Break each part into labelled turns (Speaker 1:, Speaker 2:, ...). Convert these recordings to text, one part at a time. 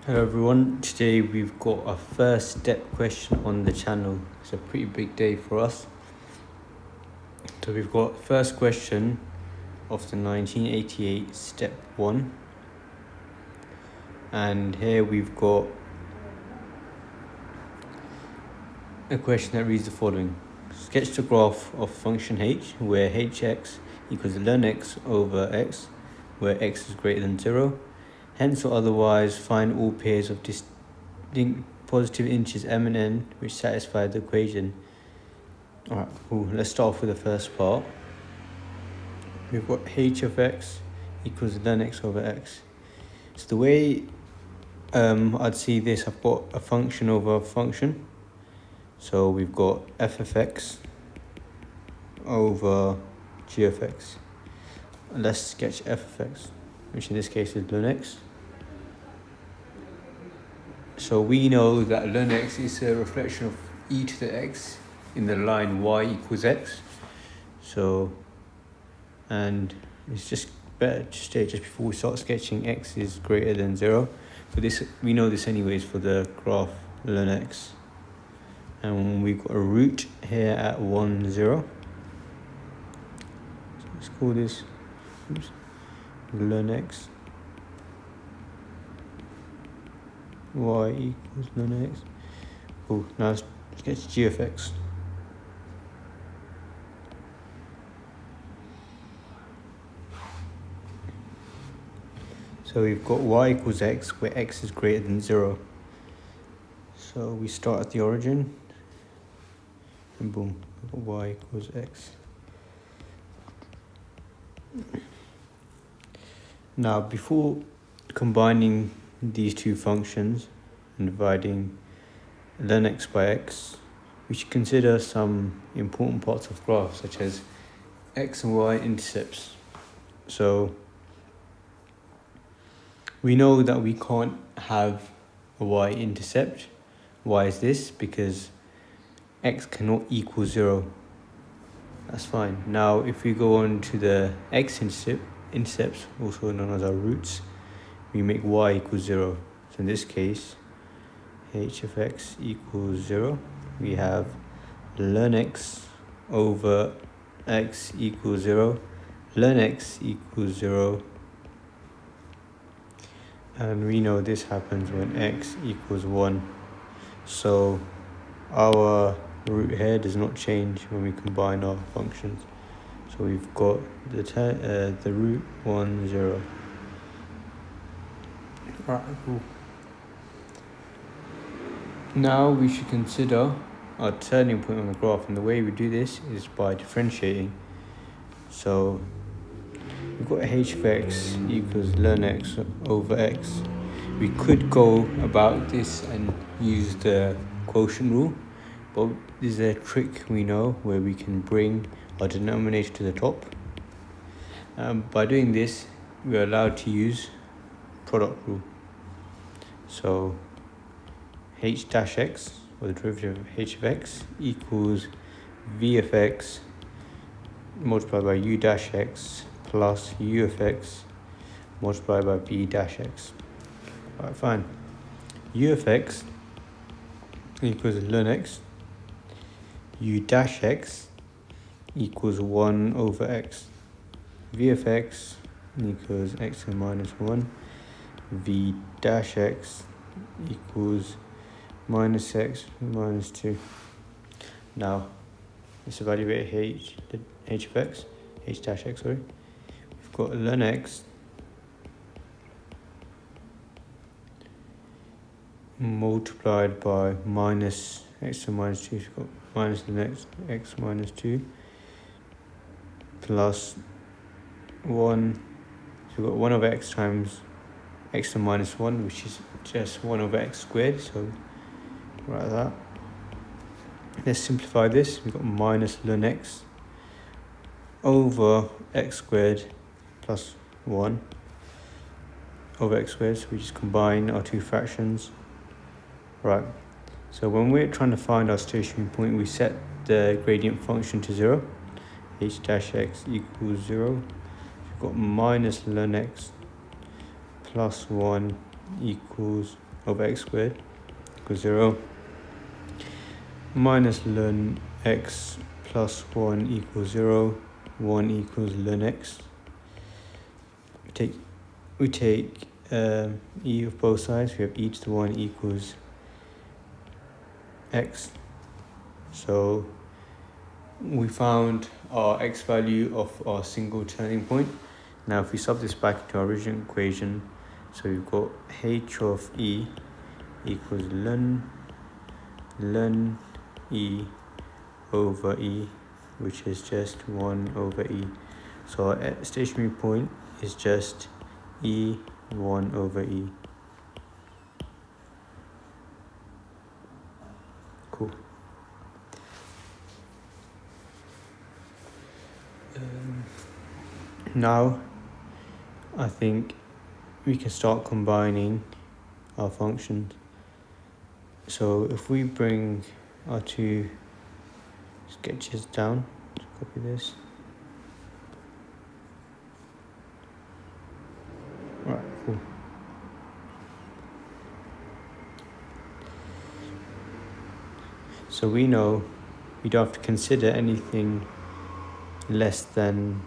Speaker 1: Hello everyone, today we've got a first step question on the channel. It's a pretty big day for us. So we've got first question of the 1988 step 1. And here we've got a question that reads the following. Sketch the graph of function h where hx equals ln x over x, where x is greater than 0. Hence or otherwise find all pairs of distinct positive integers m and n which satisfy the equation. Alright, cool. Let's start off with the first part. We've got h of x equals ln x over x. So the way I'd see this, I've got a function over a function. So we've got f of x over g of x. Let's sketch f of x, which in this case is ln x. So we know that ln x is a reflection of e to the x in the line y equals x. So, and it's just better to state just before we start sketching x is greater than 0. But this, we know this anyways for the graph ln x. And we've got a root here at 1, 0. So let's call this ln x. Y equals ln x. Cool. Now let's sketch g of x. So we've got y equals x, where x is greater than 0. So we start at the origin, and boom, we've got y equals x. Now, before combining these two functions and dividing ln x by x, we should consider some important parts of graphs, such as x and y intercepts. So we know that we can't have a y-intercept. Why is this? Because x cannot equal 0. That's fine. Now, if we go on to the x-intercepts, also known as our roots, we make y equals 0. So in this case, h of x equals 0. We have ln x over x equals 0. Ln x equals 0. And we know this happens when x equals 1. So our root here does not change when we combine our functions. So we've got the root 1, 0. Right, cool. Now we should consider our turning point on the graph, and the way we do this is by differentiating. So we've got h of x equals ln x over x. We could go about this and use the quotient rule, but there's a trick we know where we can bring our denominator to the top. By doing this, we're allowed to use product rule. So h dash x, or the derivative of h of x, equals v of x multiplied by u dash x plus u of x multiplied by v dash x. Alright, fine. U of x equals ln x. U dash x equals 1 over x. V of x equals x to the minus 1. V dash x equals minus x minus 2. Now, let's evaluate h of x, h dash x, sorry. We've got ln x multiplied by minus x to the minus 2. So we've got minus ln x minus 2 plus 1. So we've got 1 over x times x to the minus 1, which is just 1 over x squared. So write that. Let's simplify this. We've got minus ln x over x squared plus 1 over x squared. So we just combine our two fractions. Right. So when we're trying to find our stationary point, we set the gradient function to 0. H dash x equals 0. We've got minus ln x plus 1 equals over x squared equals 0, minus ln x plus 1 equals 0, 1 equals ln x. We take e of both sides, we have e to the 1 equals x. So we found our x value of our single turning point. Now if we sub this back into our original equation, so we've got h of e equals ln e over e, which is just 1 over e. So our stationary point is just e 1 over e. Cool. Now I think we can start combining our functions. So if we bring our two sketches down, copy this. Right, cool. So we know we don't have to consider anything less than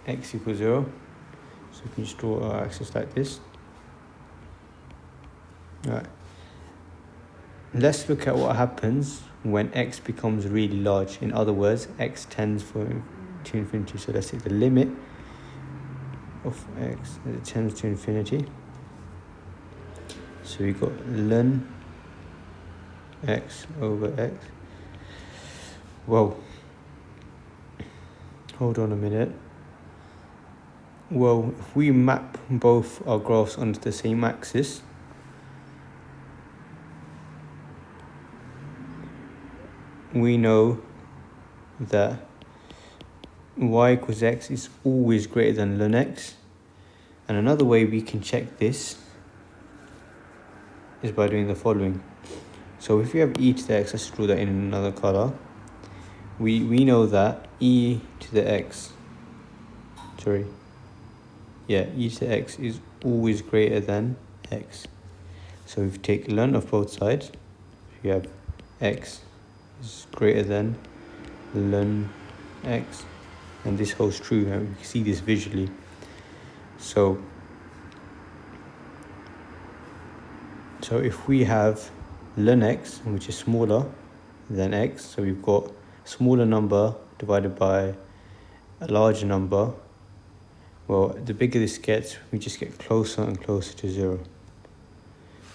Speaker 1: x equals 0. So we can just draw our axis like this. Right. Let's look at what happens when x becomes really large. In other words, x tends to infinity. So let's take the limit of x as it tends to infinity. So we got ln x over x. Well, hold on a minute. Well, if we map both our graphs onto the same axis, we know that y equals x is always greater than ln x. And another way we can check this is by doing the following. So if we have e to the x, let's draw that in another color. We know that e to the x, e to the x is always greater than x. So if you take ln of both sides, you have x is greater than ln x, and this holds true, and you can see this visually. So if we have ln x, which is smaller than x, so we've got a smaller number divided by a larger number, well, the bigger this gets, we just get closer and closer to 0.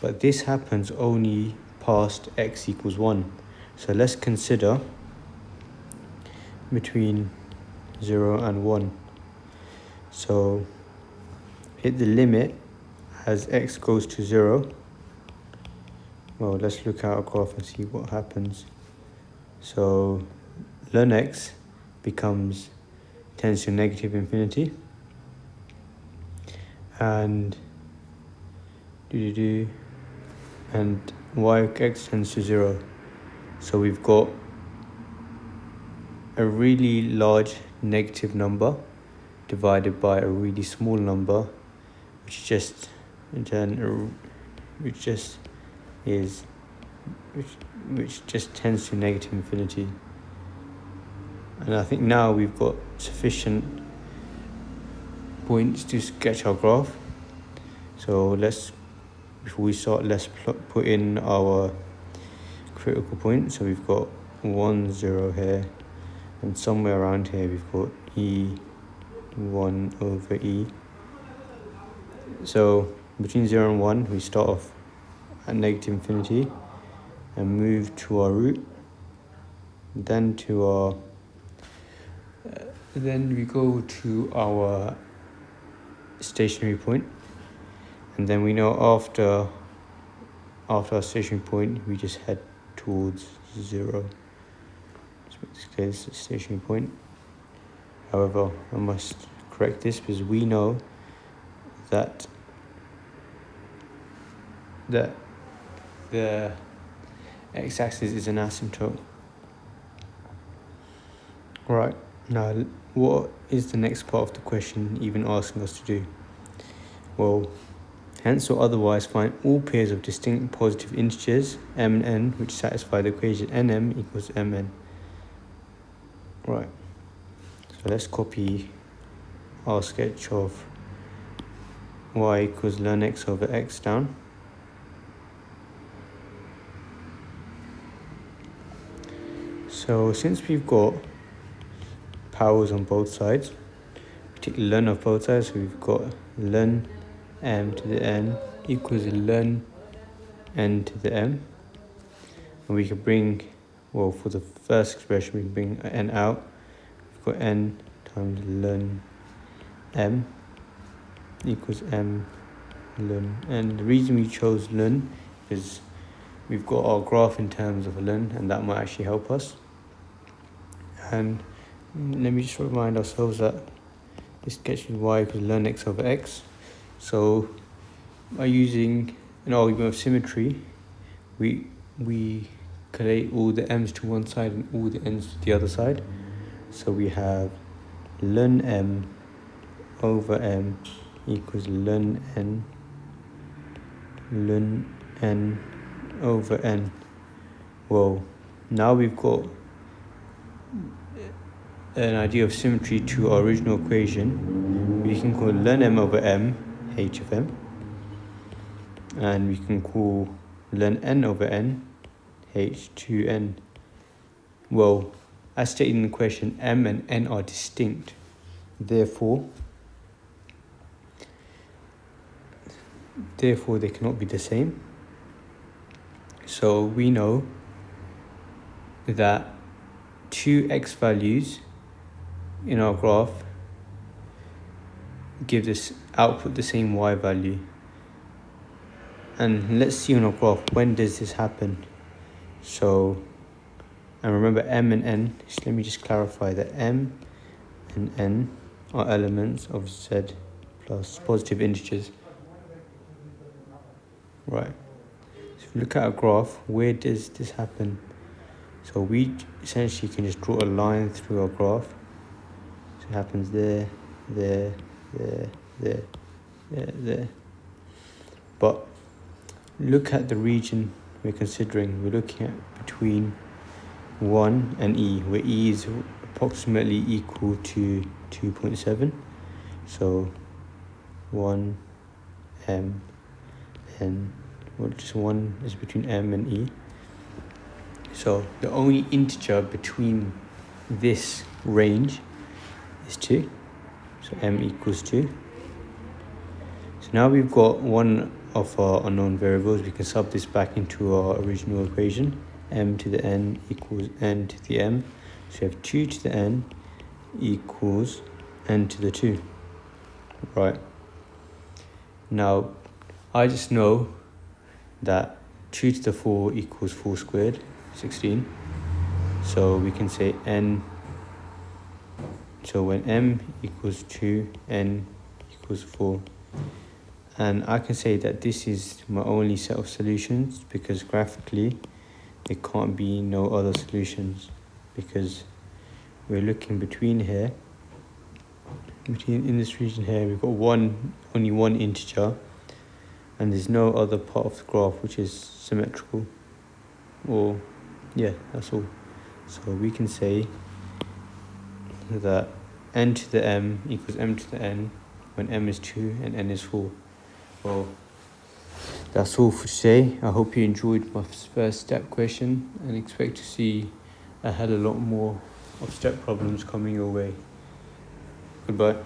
Speaker 1: But this happens only past x equals 1. So let's consider between 0 and 1. So hit the limit as x goes to 0. Well, let's look at our graph and see what happens. So ln x tends to negative infinity, and y(x) tends to 0. So we've got a really large negative number divided by a really small number, which just tends to negative infinity. And I think now we've got sufficient points to sketch our graph. So before we start, let's put in our critical point. So we've got 1, 0 here, and somewhere around here we've got e 1 over e. So between 0 and 1, we start off at negative infinity and move to our root, then we go to our stationary point, and then we know after our stationary point we just head towards 0. So this is the stationary point. However, I must correct this because we know that the x-axis is an asymptote. Right, now what is the next part of the question even asking us to do? Well, Hence or otherwise find all pairs of distinct positive integers m and n which satisfy the equation nm equals mn. Right, so let's copy our sketch of y equals ln x over x down. So since we've got powers on both sides, we take ln of both sides, so we've got ln m to the n equals ln n to the m. And we can bring, well, for the first expression, we can bring n out. We've got n times ln m equals m ln. And the reason we chose ln is we've got our graph in terms of ln, and that might actually help us. And let me just remind ourselves that this sketch is y equals ln x over x. So by using an argument of symmetry, we collate all the m's to one side and all the n's to the other side. So we have ln m over m equals ln n over n. Well, now we've got an idea of symmetry to our original equation. We can call ln m over m h of m, and we can call ln n over n h to n. Well, as stated in the question, m and n are distinct. Therefore they cannot be the same. So we know that two x values in our graph give this output the same y value. And let's see on our graph, when does this happen? So, and remember m and n, so let me just clarify that m and n are elements of z plus positive integers. Right, so if you look at a graph, where does this happen? So we essentially can just draw a line through our graph. So it happens there, there, there, there, there, there. But look at the region we're considering. We're looking at between 1 and e, where e is approximately equal to 2.7. So 1 m n, well, just 1 is between m and e. So the only integer between this range is 2. So m equals 2. So now we've got one of our unknown variables. We can sub this back into our original equation. M to the n equals n to the m. So we have 2 to the n equals n to the 2. Right. Now, I just know that 2 to the 4 equals 4 squared, 16. So we can say n, so when m equals 2, n equals 4. And I can say that this is my only set of solutions, because graphically there can't be no other solutions, because we're looking between here, in this region here, we've got only one integer, and there's no other part of the graph which is symmetrical, or yeah, that's all. So we can say that n to the m equals m to the n when m is 2 and n is 4. Well, that's all for today. I hope you enjoyed my first step question, and expect to see a hell of a lot more of step problems coming your way. Goodbye.